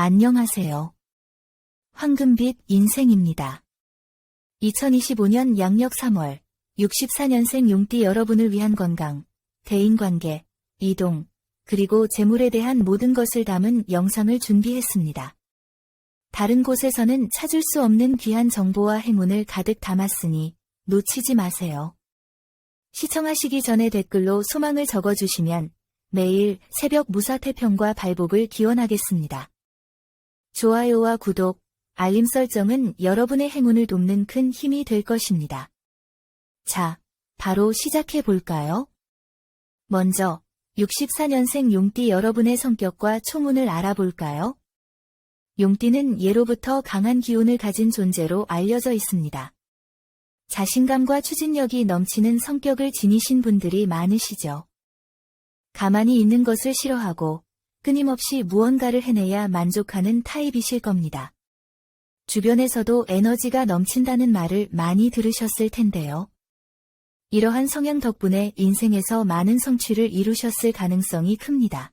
안녕하세요. 황금빛 인생입니다. 2025년 양력 3월 64년생 용띠 여러분을 위한 건강, 대인관계, 이동, 그리고 재물에 대한 모든 것을 담은 영상을 준비했습니다. 다른 곳에서는 찾을 수 없는 귀한 정보와 행운을 가득 담았으니 놓치지 마세요. 시청하시기 전에 댓글로 소망을 적어주시면 매일 새벽 무사태평과 발복을 기원하겠습니다. 좋아요와 구독, 알림 설정은 여러분의 행운을 돕는 큰 힘이 될 것입니다. 자, 바로 시작해 볼까요? 먼저 64년생 용띠 여러분의 성격과 초문을 알아볼까요? 용띠는 예로부터 강한 기운을 가진 존재로 알려져 있습니다. 자신감과 추진력이 넘치는 성격을 지니신 분들이 많으시죠. 가만히 있는 것을 싫어하고 끊임없이 무언가를 해내야 만족하는 타입이실 겁니다. 주변에서도 에너지가 넘친다는 말을 많이 들으셨을 텐데요. 이러한 성향 덕분에 인생에서 많은 성취를 이루셨을 가능성이 큽니다.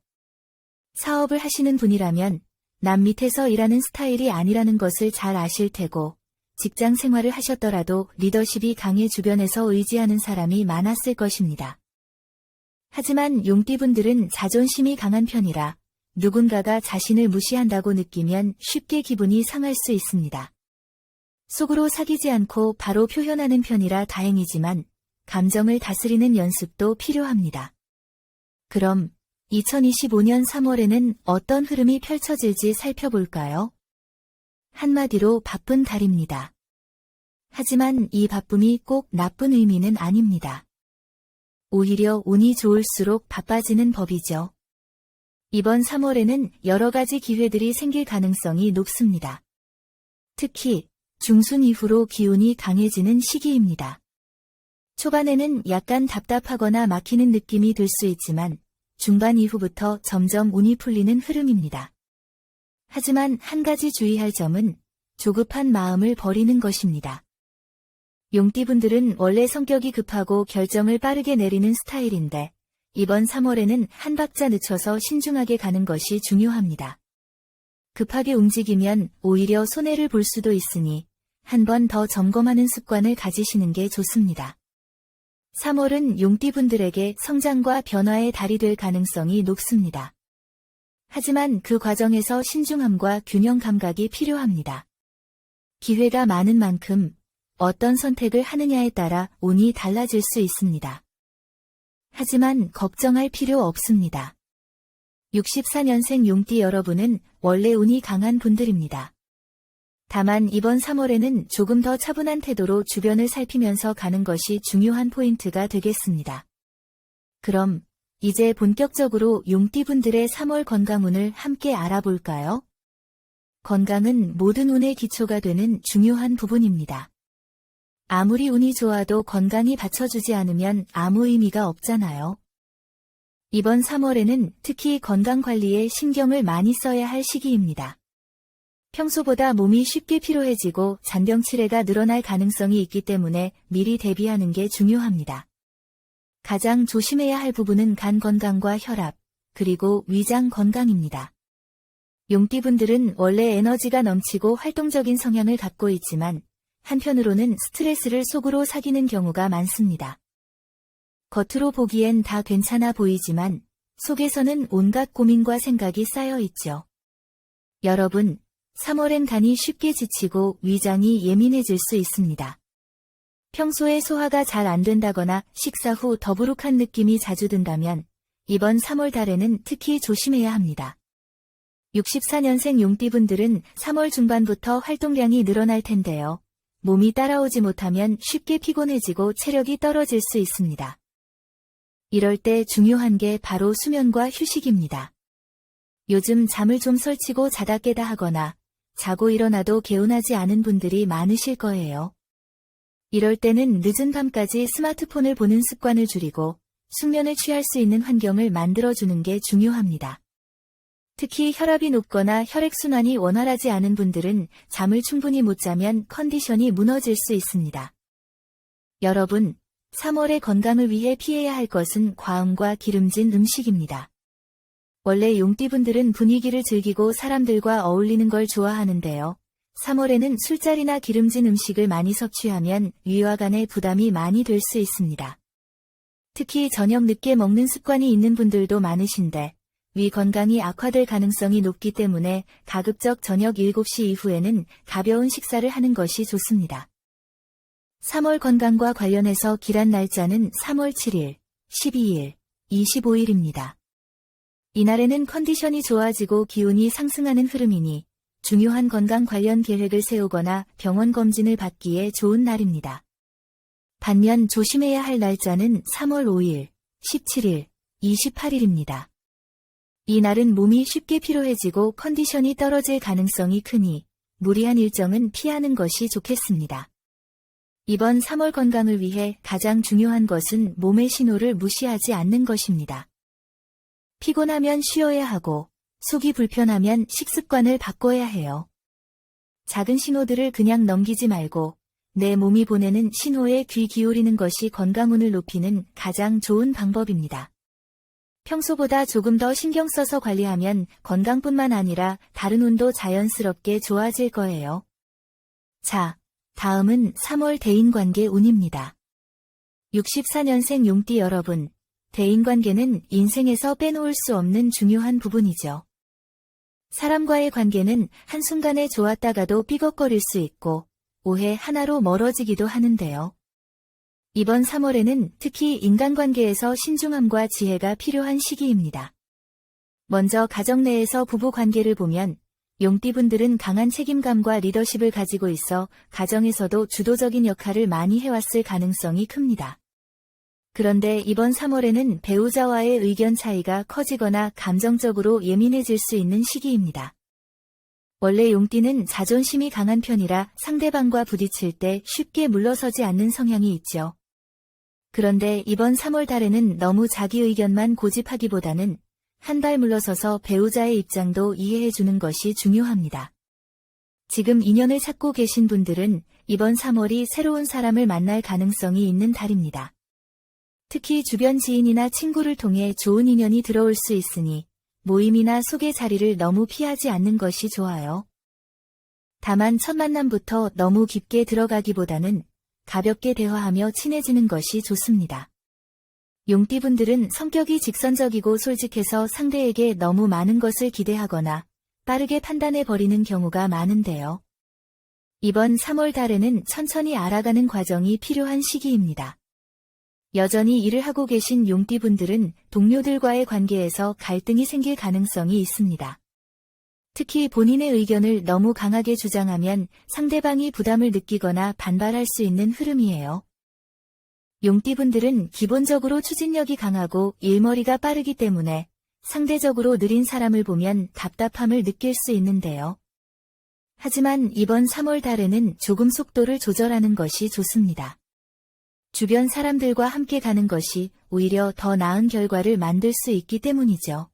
사업을 하시는 분이라면 남 밑에서 일하는 스타일이 아니라는 것을 잘 아실 테고, 직장 생활을 하셨더라도 리더십이 강해 주변에서 의지하는 사람이 많았을 것입니다. 하지만 용띠분들은 자존심이 강한 편이라 누군가가 자신을 무시한다고 느끼면 쉽게 기분이 상할 수 있습니다. 속으로 사귀지 않고 바로 표현하는 편이라 다행이지만 감정을 다스리는 연습도 필요합니다. 그럼 2025년 3월에는 어떤 흐름이 펼쳐질지 살펴볼까요? 한마디로 바쁜 달입니다. 하지만 이 바쁨이 꼭 나쁜 의미는 아닙니다. 오히려 운이 좋을수록 바빠지는 법이죠. 이번 3월에는 여러 가지 기회들이 생길 가능성이 높습니다. 특히 중순 이후로 기운이 강해지는 시기입니다. 초반에는 약간 답답하거나 막히는 느낌이 들 수 있지만 중반 이후부터 점점 운이 풀리는 흐름입니다. 하지만 한 가지 주의할 점은 조급한 마음을 버리는 것입니다. 용띠분들은 원래 성격이 급하고 결정을 빠르게 내리는 스타일인데 이번 3월에는 한 박자 늦춰서 신중하게 가는 것이 중요합니다. 급하게 움직이면 오히려 손해를 볼 수도 있으니 한 번 더 점검하는 습관을 가지시는 게 좋습니다. 3월은 용띠분들에게 성장과 변화의 달이 될 가능성이 높습니다. 하지만 그 과정에서 신중함과 균형 감각이 필요합니다. 기회가 많은 만큼 어떤 선택을 하느냐에 따라 운이 달라질 수 있습니다. 하지만 걱정할 필요 없습니다. 64년생 용띠 여러분은 원래 운이 강한 분들입니다. 다만 이번 3월에는 조금 더 차분한 태도로 주변을 살피면서 가는 것이 중요한 포인트가 되겠습니다. 그럼 이제 본격적으로 용띠분들의 3월 건강운을 함께 알아볼까요? 건강은 모든 운의 기초가 되는 중요한 부분입니다. 아무리 운이 좋아도 건강이 받쳐주지 않으면 아무 의미가 없잖아요. 이번 3월에는 특히 건강관리에 신경을 많이 써야 할 시기입니다. 평소보다 몸이 쉽게 피로해지고 잔병치레가 늘어날 가능성이 있기 때문에 미리 대비하는 게 중요합니다. 가장 조심해야 할 부분은 간 건강과 혈압, 그리고 위장 건강입니다. 용띠분들은 원래 에너지가 넘치고 활동적인 성향을 갖고 있지만 한편으로는 스트레스를 속으로 사귀는 경우가 많습니다. 겉으로 보기엔 다 괜찮아 보이지만 속에서는 온갖 고민과 생각이 쌓여 있죠. 여러분, 3월엔 간이 쉽게 지치고 위장이 예민해질 수 있습니다. 평소에 소화가 잘 안 된다거나 식사 후 더부룩한 느낌이 자주 든다면 이번 3월 달에는 특히 조심해야 합니다. 64년생 용띠분들은 3월 중반부터 활동량이 늘어날 텐데요. 몸이 따라오지 못하면 쉽게 피곤해지고 체력이 떨어질 수 있습니다. 이럴 때 중요한 게 바로 수면과 휴식입니다. 요즘 잠을 좀 설치고 자다 깨다 하거나 자고 일어나도 개운하지 않은 분들이 많으실 거예요. 이럴 때는 늦은 밤까지 스마트폰을 보는 습관을 줄이고 숙면을 취할 수 있는 환경을 만들어주는 게 중요합니다. 특히 혈압이 높거나 혈액순환이 원활하지 않은 분들은 잠을 충분히 못 자면 컨디션이 무너질 수 있습니다. 여러분, 3월의 건강을 위해 피해야 할 것은 과음과 기름진 음식입니다. 원래 용띠분들은 분위기를 즐기고 사람들과 어울리는 걸 좋아하는데요. 3월에는 술자리나 기름진 음식을 많이 섭취하면 위와 간의 부담이 많이 될 수 있습니다. 특히 저녁 늦게 먹는 습관이 있는 분들도 많으신데 위 건강이 악화될 가능성이 높기 때문에 가급적 저녁 7시 이후에는 가벼운 식사를 하는 것이 좋습니다. 3월 건강과 관련해서 길한 날짜는 3월 7일, 12일, 25일입니다. 이날에는 컨디션이 좋아지고 기운이 상승하는 흐름이니 중요한 건강 관련 계획을 세우거나 병원 검진을 받기에 좋은 날입니다. 반면 조심해야 할 날짜는 3월 5일, 17일, 28일입니다. 이 날은 몸이 쉽게 피로해지고 컨디션이 떨어질 가능성이 크니 무리한 일정은 피하는 것이 좋겠습니다. 이번 3월 건강을 위해 가장 중요한 것은 몸의 신호를 무시하지 않는 것입니다. 피곤하면 쉬어야 하고 속이 불편하면 식습관을 바꿔야 해요. 작은 신호들을 그냥 넘기지 말고 내 몸이 보내는 신호에 귀 기울이는 것이 건강운을 높이는 가장 좋은 방법입니다. 평소보다 조금 더 신경 써서 관리하면 건강뿐만 아니라 다른 운도 자연스럽게 좋아질 거예요. 자, 다음은 3월 대인관계 운입니다. 64년생 용띠 여러분, 대인관계는 인생에서 빼놓을 수 없는 중요한 부분이죠. 사람과의 관계는 한순간에 좋았다가도 삐걱거릴 수 있고 오해 하나로 멀어지기도 하는데요. 이번 3월에는 특히 인간관계에서 신중함과 지혜가 필요한 시기입니다. 먼저 가정 내에서 부부 관계를 보면 용띠분들은 강한 책임감과 리더십을 가지고 있어 가정에서도 주도적인 역할을 많이 해왔을 가능성이 큽니다. 그런데 이번 3월에는 배우자와의 의견 차이가 커지거나 감정적으로 예민해질 수 있는 시기입니다. 원래 용띠는 자존심이 강한 편이라 상대방과 부딪힐 때 쉽게 물러서지 않는 성향이 있죠. 그런데 이번 3월 달에는 너무 자기 의견만 고집하기보다는 한 발 물러서서 배우자의 입장도 이해해주는 것이 중요합니다. 지금 인연을 찾고 계신 분들은 이번 3월이 새로운 사람을 만날 가능성이 있는 달입니다. 특히 주변 지인이나 친구를 통해 좋은 인연이 들어올 수 있으니 모임이나 소개 자리를 너무 피하지 않는 것이 좋아요. 다만 첫 만남부터 너무 깊게 들어가기보다는 가볍게 대화하며 친해지는 것이 좋습니다. 용띠분들은 성격이 직선적이고 솔직해서 상대에게 너무 많은 것을 기대하거나 빠르게 판단해버리는 경우가 많은데요. 이번 3월 달에는 천천히 알아가는 과정이 필요한 시기입니다. 여전히 일을 하고 계신 용띠분들은 동료들과의 관계에서 갈등이 생길 가능성이 있습니다. 특히 본인의 의견을 너무 강하게 주장하면 상대방이 부담을 느끼거나 반발할 수 있는 흐름이에요. 용띠분들은 기본적으로 추진력이 강하고 일머리가 빠르기 때문에 상대적으로 느린 사람을 보면 답답함을 느낄 수 있는데요. 하지만 이번 3월 달에는 조금 속도를 조절하는 것이 좋습니다. 주변 사람들과 함께 가는 것이 오히려 더 나은 결과를 만들 수 있기 때문이죠.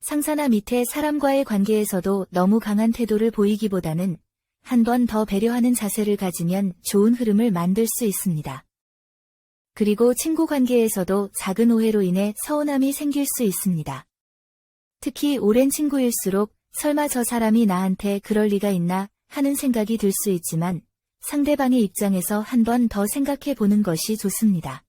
상사나 밑에 사람과의 관계에서도 너무 강한 태도를 보이기보다는 한 번 더 배려하는 자세를 가지면 좋은 흐름을 만들 수 있습니다. 그리고 친구 관계에서도 작은 오해로 인해 서운함이 생길 수 있습니다. 특히 오랜 친구일수록 설마 저 사람이 나한테 그럴 리가 있나 하는 생각이 들 수 있지만 상대방의 입장에서 한 번 더 생각해 보는 것이 좋습니다.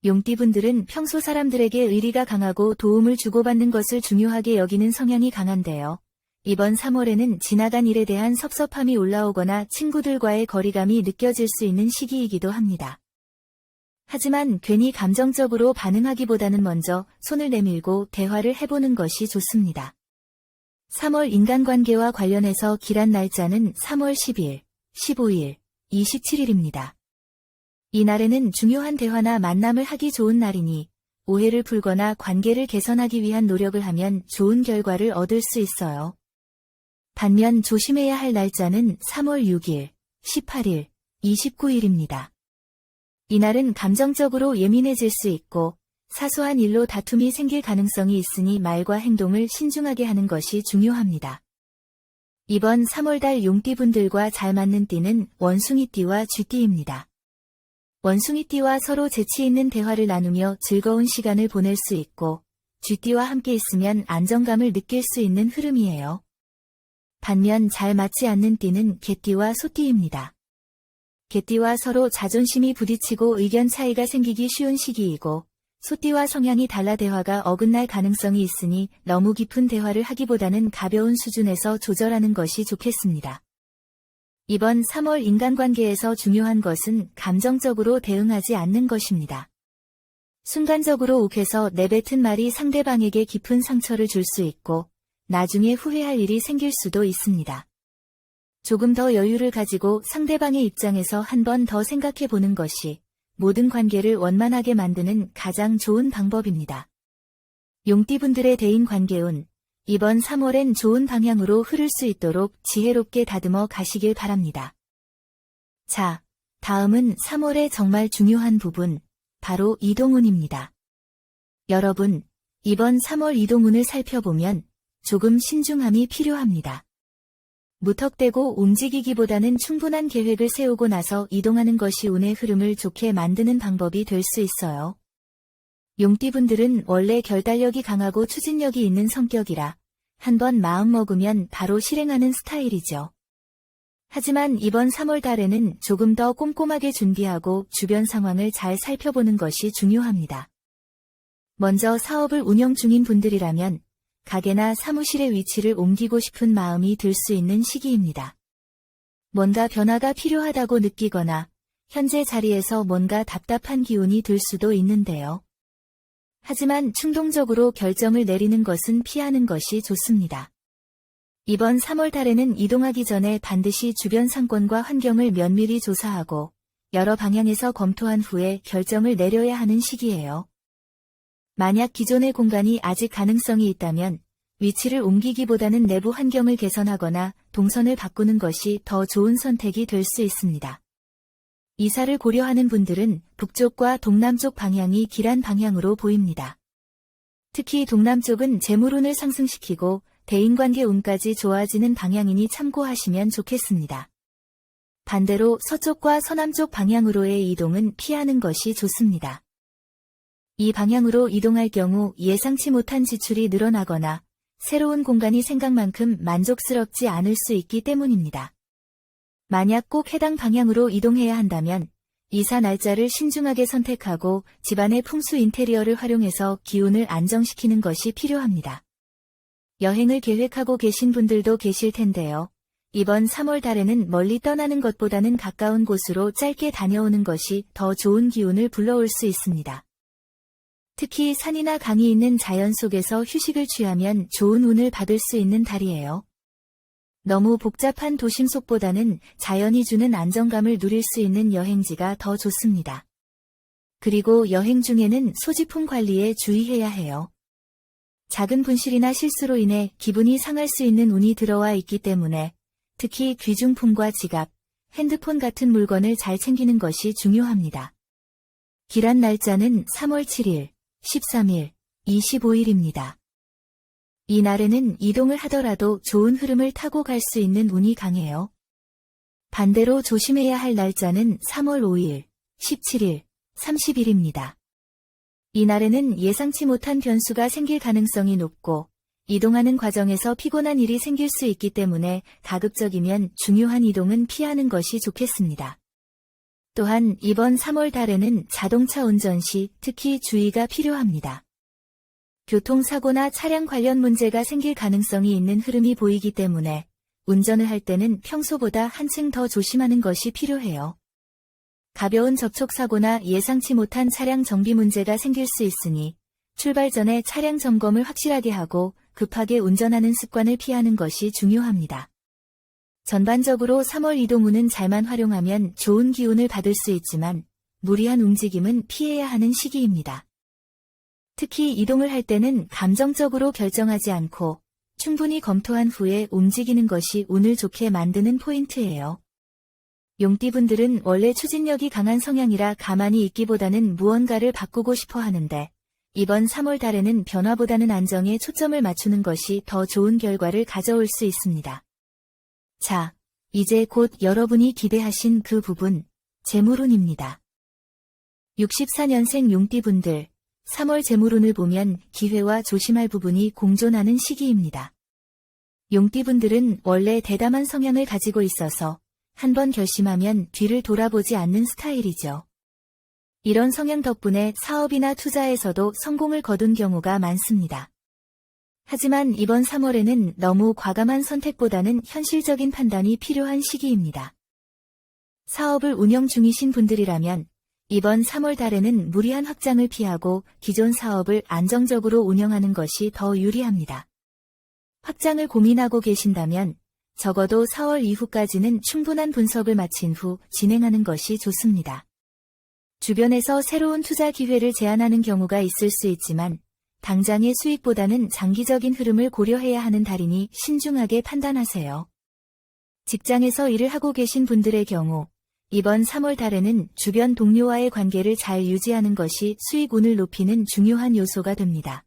용띠분들은 평소 사람들에게 의리가 강하고 도움을 주고받는 것을 중요하게 여기는 성향이 강한데요. 이번 3월에는 지나간 일에 대한 섭섭함이 올라오거나 친구들과의 거리감이 느껴질 수 있는 시기이기도 합니다. 하지만 괜히 감정적으로 반응하기보다는 먼저 손을 내밀고 대화를 해보는 것이 좋습니다. 3월 인간관계와 관련해서 길한 날짜는 3월 10일, 15일, 27일입니다. 이 날에는 중요한 대화나 만남을 하기 좋은 날이니 오해를 풀거나 관계를 개선하기 위한 노력을 하면 좋은 결과를 얻을 수 있어요. 반면 조심해야 할 날짜는 3월 6일, 18일, 29일입니다. 이날은 감정적으로 예민해질 수 있고 사소한 일로 다툼이 생길 가능성이 있으니 말과 행동을 신중하게 하는 것이 중요합니다. 이번 3월달 용띠분들과 잘 맞는 띠는 원숭이띠와 쥐띠입니다. 원숭이띠와 서로 재치 있는 대화를 나누며 즐거운 시간을 보낼 수 있고 쥐띠와 함께 있으면 안정감을 느낄 수 있는 흐름이에요. 반면 잘 맞지 않는 띠는 개띠와 소띠입니다. 개띠와 서로 자존심이 부딪히고 의견 차이가 생기기 쉬운 시기이고, 소띠와 성향이 달라 대화가 어긋날 가능성이 있으니 너무 깊은 대화를 하기보다는 가벼운 수준에서 조절하는 것이 좋겠습니다. 이번 3월 인간관계에서 중요한 것은 감정적으로 대응하지 않는 것입니다. 순간적으로 욱해서 내뱉은 말이 상대방에게 깊은 상처를 줄 수 있고, 나중에 후회할 일이 생길 수도 있습니다. 조금 더 여유를 가지고 상대방의 입장에서 한 번 더 생각해 보는 것이 모든 관계를 원만하게 만드는 가장 좋은 방법입니다. 용띠분들의 대인관계운, 이번 3월엔 좋은 방향으로 흐를 수 있도록 지혜롭게 다듬어 가시길 바랍니다. 자, 다음은 3월의 정말 중요한 부분, 바로 이동운입니다. 여러분, 이번 3월 이동운을 살펴보면 조금 신중함이 필요합니다. 무턱대고 움직이기보다는 충분한 계획을 세우고 나서 이동하는 것이 운의 흐름을 좋게 만드는 방법이 될 수 있어요. 용띠분들은 원래 결단력이 강하고 추진력이 있는 성격이라 한번 마음먹으면 바로 실행하는 스타일이죠. 하지만 이번 3월 달에는 조금 더 꼼꼼하게 준비하고 주변 상황을 잘 살펴보는 것이 중요합니다. 먼저 사업을 운영 중인 분들이라면 가게나 사무실의 위치를 옮기고 싶은 마음이 들 수 있는 시기입니다. 뭔가 변화가 필요하다고 느끼거나 현재 자리에서 뭔가 답답한 기운이 들 수도 있는데요. 하지만 충동적으로 결정을 내리는 것은 피하는 것이 좋습니다. 이번 3월 달에는 이동하기 전에 반드시 주변 상권과 환경을 면밀히 조사하고 여러 방향에서 검토한 후에 결정을 내려야 하는 시기예요. 만약 기존의 공간이 아직 가능성이 있다면 위치를 옮기기보다는 내부 환경을 개선하거나 동선을 바꾸는 것이 더 좋은 선택이 될 수 있습니다. 이사를 고려하는 분들은 북쪽과 동남쪽 방향이 길한 방향으로 보입니다. 특히 동남쪽은 재물운을 상승시키고 대인관계 운까지 좋아지는 방향이니 참고하시면 좋겠습니다. 반대로 서쪽과 서남쪽 방향으로의 이동은 피하는 것이 좋습니다. 이 방향으로 이동할 경우 예상치 못한 지출이 늘어나거나 새로운 공간이 생각만큼 만족스럽지 않을 수 있기 때문입니다. 만약 꼭 해당 방향으로 이동해야 한다면 이사 날짜를 신중하게 선택하고 집안의 풍수 인테리어를 활용해서 기운을 안정시키는 것이 필요합니다. 여행을 계획하고 계신 분들도 계실 텐데요. 이번 3월 달에는 멀리 떠나는 것보다는 가까운 곳으로 짧게 다녀오는 것이 더 좋은 기운을 불러올 수 있습니다. 특히 산이나 강이 있는 자연 속에서 휴식을 취하면 좋은 운을 받을 수 있는 달이에요. 너무 복잡한 도심 속보다는 자연이 주는 안정감을 누릴 수 있는 여행지가 더 좋습니다. 그리고 여행 중에는 소지품 관리에 주의해야 해요. 작은 분실이나 실수로 인해 기분이 상할 수 있는 운이 들어와 있기 때문에 특히 귀중품과 지갑, 핸드폰 같은 물건을 잘 챙기는 것이 중요합니다. 길한 날짜는 3월 7일, 13일, 25일입니다. 이 날에는 이동을 하더라도 좋은 흐름을 타고 갈 수 있는 운이 강해요. 반대로 조심해야 할 날짜는 3월 5일, 17일, 30일입니다. 이 날에는 예상치 못한 변수가 생길 가능성이 높고 이동하는 과정에서 피곤한 일이 생길 수 있기 때문에 가급적이면 중요한 이동은 피하는 것이 좋겠습니다. 또한 이번 3월 달에는 자동차 운전 시 특히 주의가 필요합니다. 교통사고나 차량 관련 문제가 생길 가능성이 있는 흐름이 보이기 때문에 운전을 할 때는 평소보다 한층 더 조심하는 것이 필요해요. 가벼운 접촉사고나 예상치 못한 차량 정비 문제가 생길 수 있으니 출발 전에 차량 점검을 확실하게 하고 급하게 운전하는 습관을 피하는 것이 중요합니다. 전반적으로 3월 이동운은 잘만 활용하면 좋은 기운을 받을 수 있지만 무리한 움직임은 피해야 하는 시기입니다. 특히 이동을 할 때는 감정적으로 결정하지 않고 충분히 검토한 후에 움직이는 것이 운을 좋게 만드는 포인트예요. 용띠분들은 원래 추진력이 강한 성향이라 가만히 있기보다는 무언가를 바꾸고 싶어 하는데 이번 3월 달에는 변화보다는 안정에 초점을 맞추는 것이 더 좋은 결과를 가져올 수 있습니다. 자, 이제 곧 여러분이 기대하신 그 부분, 재물운입니다. 64년생 용띠분들, 3월 재물운을 보면 기회와 조심할 부분이 공존하는 시기입니다. 용띠분들은 원래 대담한 성향을 가지고 있어서 한번 결심하면 뒤를 돌아보지 않는 스타일이죠. 이런 성향 덕분에 사업이나 투자에서도 성공을 거둔 경우가 많습니다. 하지만 이번 3월에는 너무 과감한 선택보다는 현실적인 판단이 필요한 시기입니다. 사업을 운영 중이신 분들이라면 이번 3월 달에는 무리한 확장을 피하고 기존 사업을 안정적으로 운영하는 것이 더 유리합니다. 확장을 고민하고 계신다면 적어도 4월 이후까지는 충분한 분석을 마친 후 진행하는 것이 좋습니다. 주변에서 새로운 투자 기회를 제안하는 경우가 있을 수 있지만 당장의 수익보다는 장기적인 흐름을 고려해야 하는 달이니 신중하게 판단하세요. 직장에서 일을 하고 계신 분들의 경우 이번 3월 달에는 주변 동료와의 관계를 잘 유지하는 것이 수익운을 높이는 중요한 요소가 됩니다.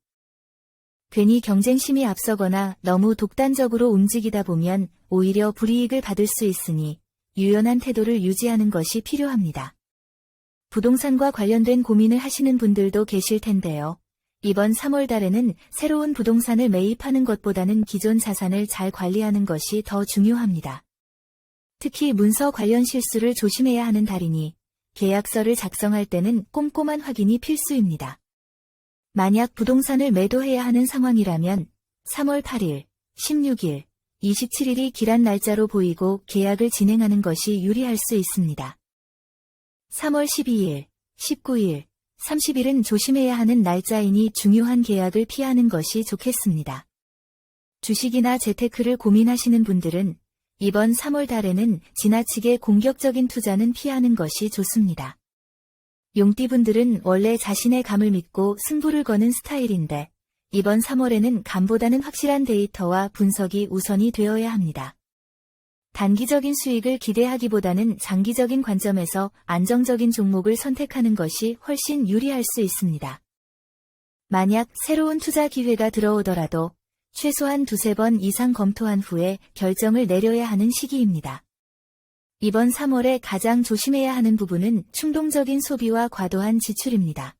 괜히 경쟁심이 앞서거나 너무 독단적으로 움직이다 보면 오히려 불이익을 받을 수 있으니 유연한 태도를 유지하는 것이 필요합니다. 부동산과 관련된 고민을 하시는 분들도 계실 텐데요. 이번 3월 달에는 새로운 부동산을 매입하는 것보다는 기존 자산을 잘 관리하는 것이 더 중요합니다. 특히 문서 관련 실수를 조심해야 하는 달이니 계약서를 작성할 때는 꼼꼼한 확인이 필수입니다. 만약 부동산을 매도해야 하는 상황이라면 3월 8일, 16일, 27일이 기란 날짜로 보이고 계약을 진행하는 것이 유리할 수 있습니다. 3월 12일, 19일, 30일은 조심해야 하는 날짜이니 중요한 계약을 피하는 것이 좋겠습니다. 주식이나 재테크를 고민하시는 분들은 이번 3월 달에는 지나치게 공격적인 투자는 피하는 것이 좋습니다. 용띠분들은 원래 자신의 감을 믿고 승부를 거는 스타일인데 이번 3월에는 감보다는 확실한 데이터와 분석이 우선이 되어야 합니다. 단기적인 수익을 기대하기보다는 장기적인 관점에서 안정적인 종목을 선택하는 것이 훨씬 유리할 수 있습니다. 만약 새로운 투자 기회가 들어오더라도 최소한 2-3번 이상 검토한 후에 결정을 내려야 하는 시기입니다. 이번 3월에 가장 조심해야 하는 부분은 충동적인 소비와 과도한 지출입니다.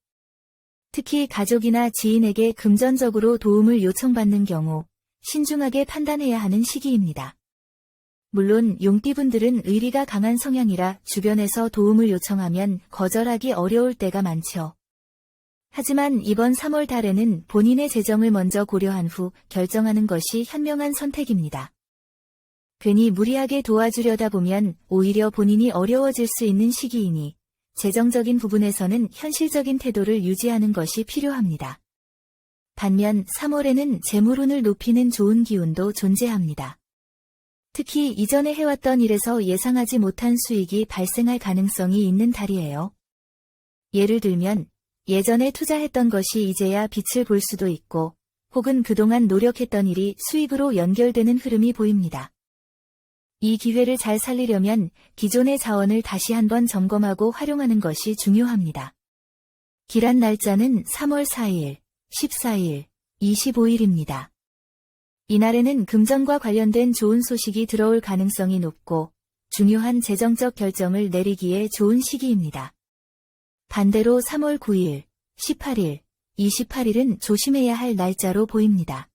특히 가족이나 지인에게 금전적으로 도움을 요청받는 경우 신중하게 판단해야 하는 시기입니다. 물론 용띠분들은 의리가 강한 성향이라 주변에서 도움을 요청하면 거절하기 어려울 때가 많죠. 하지만 이번 3월 달에는 본인의 재정을 먼저 고려한 후 결정하는 것이 현명한 선택입니다. 괜히 무리하게 도와주려다 보면 오히려 본인이 어려워질 수 있는 시기이니 재정적인 부분에서는 현실적인 태도를 유지하는 것이 필요합니다. 반면 3월에는 재물운을 높이는 좋은 기운도 존재합니다. 특히 이전에 해왔던 일에서 예상하지 못한 수익이 발생할 가능성이 있는 달이에요. 예를 들면 예전에 투자했던 것이 이제야 빛을 볼 수도 있고 혹은 그동안 노력했던 일이 수익으로 연결되는 흐름이 보입니다. 이 기회를 잘 살리려면 기존의 자원을 다시 한번 점검하고 활용하는 것이 중요합니다. 기란 날짜는 3월 4일, 14일, 25일입니다. 이날에는 금전과 관련된 좋은 소식이 들어올 가능성이 높고 중요한 재정적 결정을 내리기에 좋은 시기입니다. 반대로 3월 9일, 18일, 28일은 조심해야 할 날짜로 보입니다.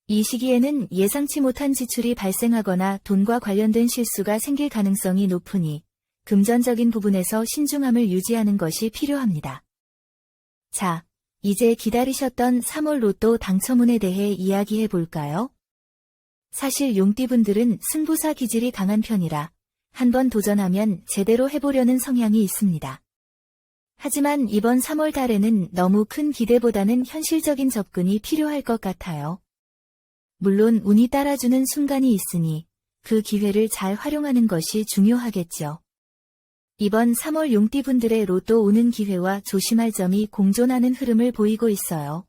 이 시기에는 예상치 못한 지출이 발생하거나 돈과 관련된 실수가 생길 가능성이 높으니 금전적인 부분에서 신중함을 유지하는 것이 필요합니다. 자, 이제 기다리셨던 3월 로또 당첨운에 대해 이야기해 볼까요? 사실 용띠분들은 승부사 기질이 강한 편이라 한번 도전하면 제대로 해보려는 성향이 있습니다. 하지만 이번 3월 달에는 너무 큰 기대보다는 현실적인 접근이 필요할 것 같아요. 물론 운이 따라주는 순간이 있으니 그 기회를 잘 활용하는 것이 중요하겠죠. 이번 3월 용띠분들의 로또 오는 기회와 조심할 점이 공존하는 흐름을 보이고 있어요.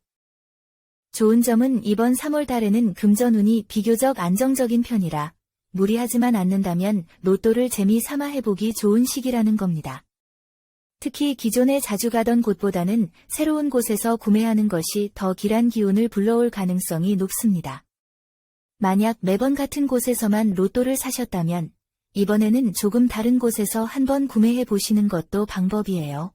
좋은 점은 이번 3월 달에는 금전운이 비교적 안정적인 편이라 무리하지만 않는다면 로또를 재미 삼아 해보기 좋은 시기라는 겁니다. 특히 기존에 자주 가던 곳보다는 새로운 곳에서 구매하는 것이 더 길한 기운을 불러올 가능성이 높습니다. 만약 매번 같은 곳에서만 로또를 사셨다면 이번에는 조금 다른 곳에서 한번 구매해 보시는 것도 방법이에요.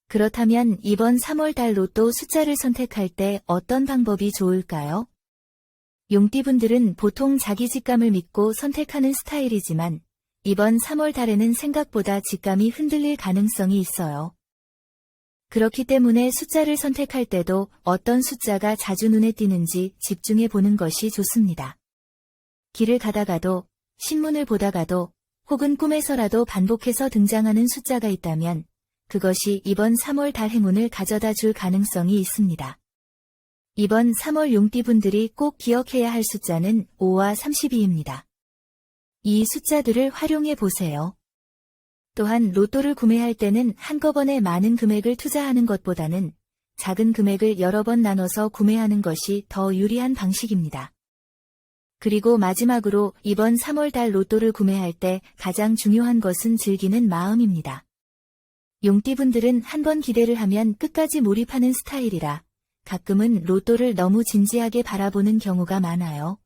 그렇다면 이번 3월 달 로또 숫자를 선택할 때 어떤 방법이 좋을까요? 용띠분들은 보통 자기 직감을 믿고 선택하는 스타일이지만 이번 3월 달에는 생각보다 직감이 흔들릴 가능성이 있어요. 그렇기 때문에 숫자를 선택할 때도 어떤 숫자가 자주 눈에 띄는지 집중해 보는 것이 좋습니다. 길을 가다가도, 신문을 보다가도, 혹은 꿈에서라도 반복해서 등장하는 숫자가 있다면 그것이 이번 3월 달 행운을 가져다 줄 가능성이 있습니다. 이번 3월 용띠분들이 꼭 기억해야 할 숫자는 5와 32입니다. 이 숫자들을 활용해 보세요. 또한 로또를 구매할 때는 한꺼번에 많은 금액을 투자하는 것보다는 작은 금액을 여러 번 나눠서 구매하는 것이 더 유리한 방식입니다. 그리고 마지막으로 이번 3월 달 로또를 구매할 때 가장 중요한 것은 즐기는 마음입니다. 용띠분들은 한번 기대를 하면 끝까지 몰입하는 스타일이라 가끔은 로또를 너무 진지하게 바라보는 경우가 많아요.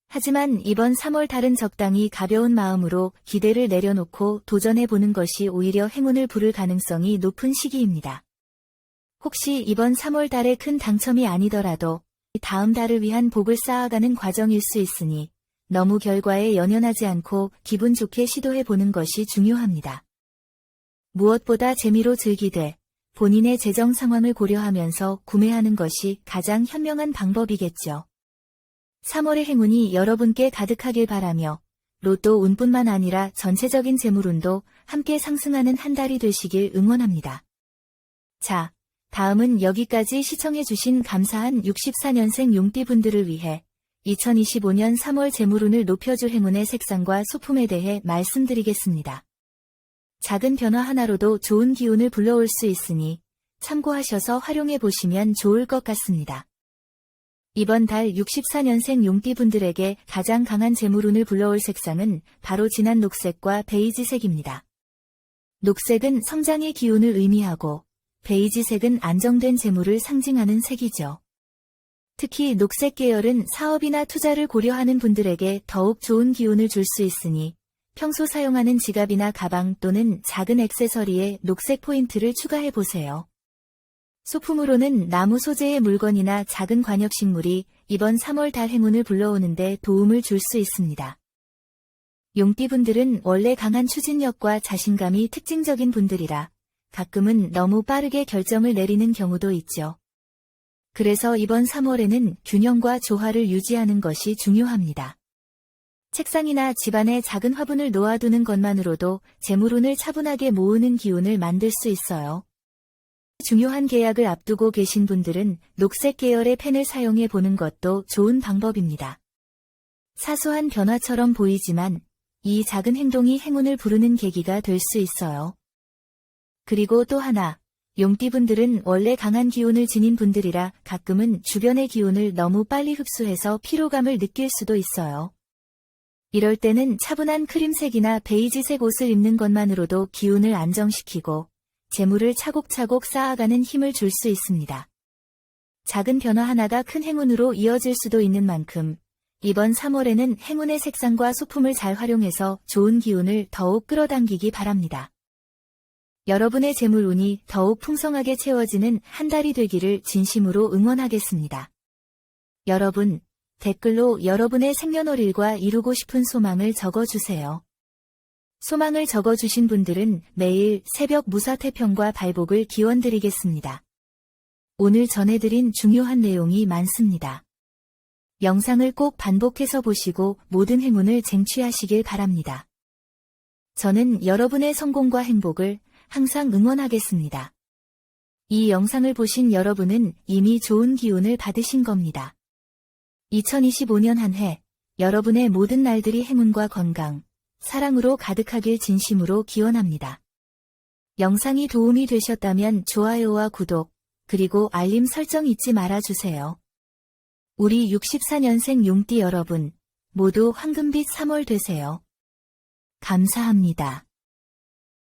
하지만 이번 3월 달은 적당히 가벼운 마음으로 기대를 내려놓고 도전해보는 것이 오히려 행운을 부를 가능성이 높은 시기입니다. 혹시 이번 3월 달에 큰 당첨이 아니더라도 다음 달을 위한 복을 쌓아가는 과정일 수 있으니 너무 결과에 연연하지 않고 기분 좋게 시도해보는 것이 중요합니다. 무엇보다 재미로 즐기되 본인의 재정 상황을 고려하면서 구매하는 것이 가장 현명한 방법이겠죠. 3월의 행운이 여러분께 가득하길 바라며 로또 운뿐만 아니라 전체적인 재물운도 함께 상승하는 한 달이 되시길 응원합니다. 자, 다음은 여기까지 시청해주신 감사한 64년생 용띠분들을 위해 2025년 3월 재물운을 높여줄 행운의 색상과 소품에 대해 말씀드리겠습니다. 작은 변화 하나로도 좋은 기운을 불러올 수 있으니 참고하셔서 활용해 보시면 좋을 것 같습니다. 이번 달 64년생 용띠분들에게 가장 강한 재물운을 불러올 색상은 바로 진한 녹색과 베이지색입니다. 녹색은 성장의 기운을 의미하고 베이지색은 안정된 재물을 상징하는 색이죠. 특히 녹색 계열은 사업이나 투자를 고려하는 분들에게 더욱 좋은 기운을 줄 수 있으니 평소 사용하는 지갑이나 가방 또는 작은 액세서리에 녹색 포인트를 추가해 보세요. 소품으로는 나무 소재의 물건이나 작은 관엽식물이 이번 3월 달 행운을 불러오는데 도움을 줄 수 있습니다. 용띠분들은 원래 강한 추진력과 자신감이 특징적인 분들이라 가끔은 너무 빠르게 결정을 내리는 경우도 있죠. 그래서 이번 3월에는 균형과 조화를 유지하는 것이 중요합니다. 책상이나 집안에 작은 화분을 놓아두는 것만으로도 재물운을 차분하게 모으는 기운을 만들 수 있어요. 중요한 계약을 앞두고 계신 분들은 녹색 계열의 펜을 사용해 보는 것도 좋은 방법입니다. 사소한 변화처럼 보이지만 이 작은 행동이 행운을 부르는 계기가 될 수 있어요. 그리고 또 하나, 용띠분들은 원래 강한 기운을 지닌 분들이라 가끔은 주변의 기운을 너무 빨리 흡수해서 피로감을 느낄 수도 있어요. 이럴 때는 차분한 크림색이나 베이지색 옷을 입는 것만으로도 기운을 안정시키고 재물을 차곡차곡 쌓아가는 힘을 줄 수 있습니다. 작은 변화 하나가 큰 행운으로 이어질 수도 있는 만큼 이번 3월에는 행운의 색상과 소품을 잘 활용해서 좋은 기운을 더욱 끌어당기기 바랍니다. 여러분의 재물운이 더욱 풍성하게 채워지는 한 달이 되기를 진심으로 응원하겠습니다. 여러분, 댓글로 여러분의 생년월일과 이루고 싶은 소망을 적어주세요. 소망을 적어주신 분들은 매일 새벽 무사태평과 발복을 기원드리겠습니다. 오늘 전해드린 중요한 내용이 많습니다. 영상을 꼭 반복해서 보시고 모든 행운을 쟁취하시길 바랍니다. 저는 여러분의 성공과 행복을 항상 응원하겠습니다. 이 영상을 보신 여러분은 이미 좋은 기운을 받으신 겁니다. 2025년 한 해 여러분의 모든 날들이 행운과 건강, 사랑으로 가득하길 진심으로 기원합니다. 영상이 도움이 되셨다면 좋아요와 구독, 그리고 알림 설정 잊지 말아주세요. 우리 64년생 용띠 여러분, 모두 황금빛 3월 되세요. 감사합니다.